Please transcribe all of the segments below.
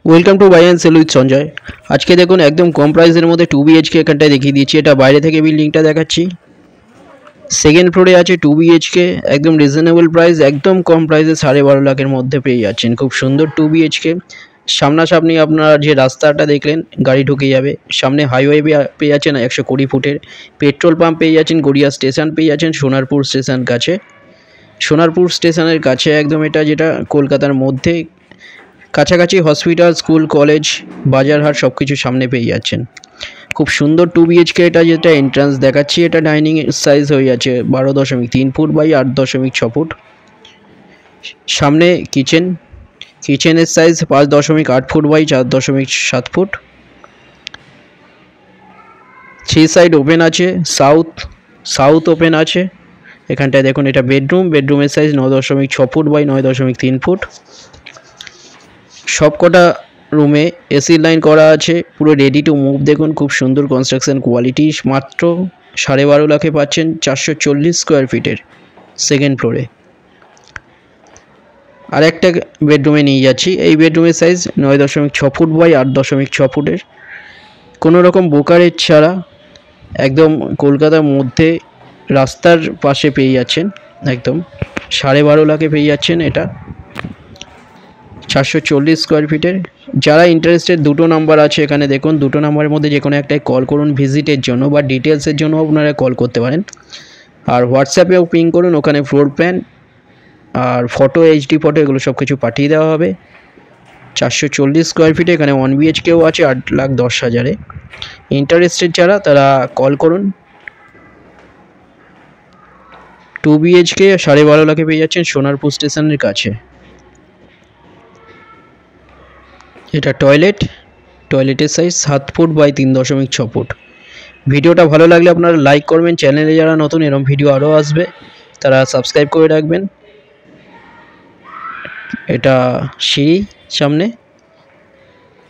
Welcome to buy and sell with Sanjay. আজকে দেখুন একদম কম প্রাইসের মধ্যে 2 BHK এখানটায় দেখিয়ে দিয়েছি। এটা বাইরে থেকে বিল্ডিংটা দেখাচ্ছি। সেকেন্ড ফ্লোরে আছে 2 BHK, একদম রিজনেবল প্রাইস, একদম কম প্রাইসে 12.5 লাখের মধ্যে পেয়ে যাচ্ছেন। খুব সুন্দর 2 BHK। সামনাসামনি আপনার যে রাস্তাটা দেখলেন গাড়ি ঢুকে যাবে, সামনে হাইওয়ে পেয়ে যাচ্ছেন 120 ফুটের, পেট্রোল পাম্প পেয়ে যাচ্ছেন, গড়িয়া স্টেশন পেয়ে যাচ্ছেন, সোনারপুর স্টেশন কাছে, সোনারপুর স্টেশনের কাছে একদম, এটা যেটা কলকাতার মধ্যে কাছাকাছি হসপিটাল, স্কুল, কলেজ, বাজারহাট সব কিছু সামনে পেয়ে যাচ্ছেন। খুব সুন্দর 2 BHK। এটা যেটা এন্ট্রান্স দেখাচ্ছি, এটা ডাইনিং সাইজ হয়ে যাচ্ছে 12.3 ফুট বাই 8.6 ফুট। সামনে কিচেনের size 5.8 foot by 4.7 foot. 3 side open আছে, সাউথ ওপেন আছে। এখানটায় দেখুন এটা বেডরুমের সাইজ 9.6 ফুট বাই 9.3 ফুট। সবকটা রুমে এসি লাইন করা আছে, পুরো রেডি টু মুভ। দেখুন খুব সুন্দর কনস্ট্রাকশন কোয়ালিটি। মাত্র 12.5 লাখে পাচ্ছেন 440 স্কোয়ার ফিটের সেকেন্ড ফ্লোরে। আর একটা বেডরুমে নিয়ে যাচ্ছি। এই বেডরুমের সাইজ 9.6 ফুট বাই 8.6 ফুটের। কোনো রকম ব্রোকারেজ ছাড়া একদম কলকাতার মধ্যে রাস্তার পাশে পেয়ে যাচ্ছেন। একদম 12.5 লাখে পেয়ে যাচ্ছেন এটা 440 স্কোয়ার ফিটের। যারা ইন্টারেস্টেড, দুটো নাম্বার আছে এখানে দেখুন। দুটো নাম্বারের মধ্যে যে কোনো একটাই কল করুন ভিজিটের জন্য, বা ডিটেলসের জন্য আপনারা কল করতে পারেন। আর হোয়াটসঅ্যাপেও পিং করুন, ওখানে ফ্লোর প্ল্যান আর ফটো, HD ফটো, এগুলো সব কিছু পাঠিয়ে দেওয়া হবে। 440 স্কোয়ার ফিটে এখানে 1 BHKও আছে 8,10,000-এ। ইন্টারেস্টেড যারা তারা কল করুন। 2 BHK 12.5 লাখে পেয়ে যাচ্ছেন সোনারপুর স্টেশনের কাছে। এটা টয়লেটের সাইজ 7 ফুট বাই 3.6 ফুট। ভিডিওটা ভালো লাগলে আপনারা লাইক করবেন। চ্যানেলে যারা নতুন, এরকম ভিডিও আরও আসবে, তারা সাবস্ক্রাইব করে রাখবেন। এটা সিঁড়ি সামনে।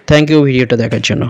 থ্যাংক ইউ ভিডিওটা দেখার জন্য।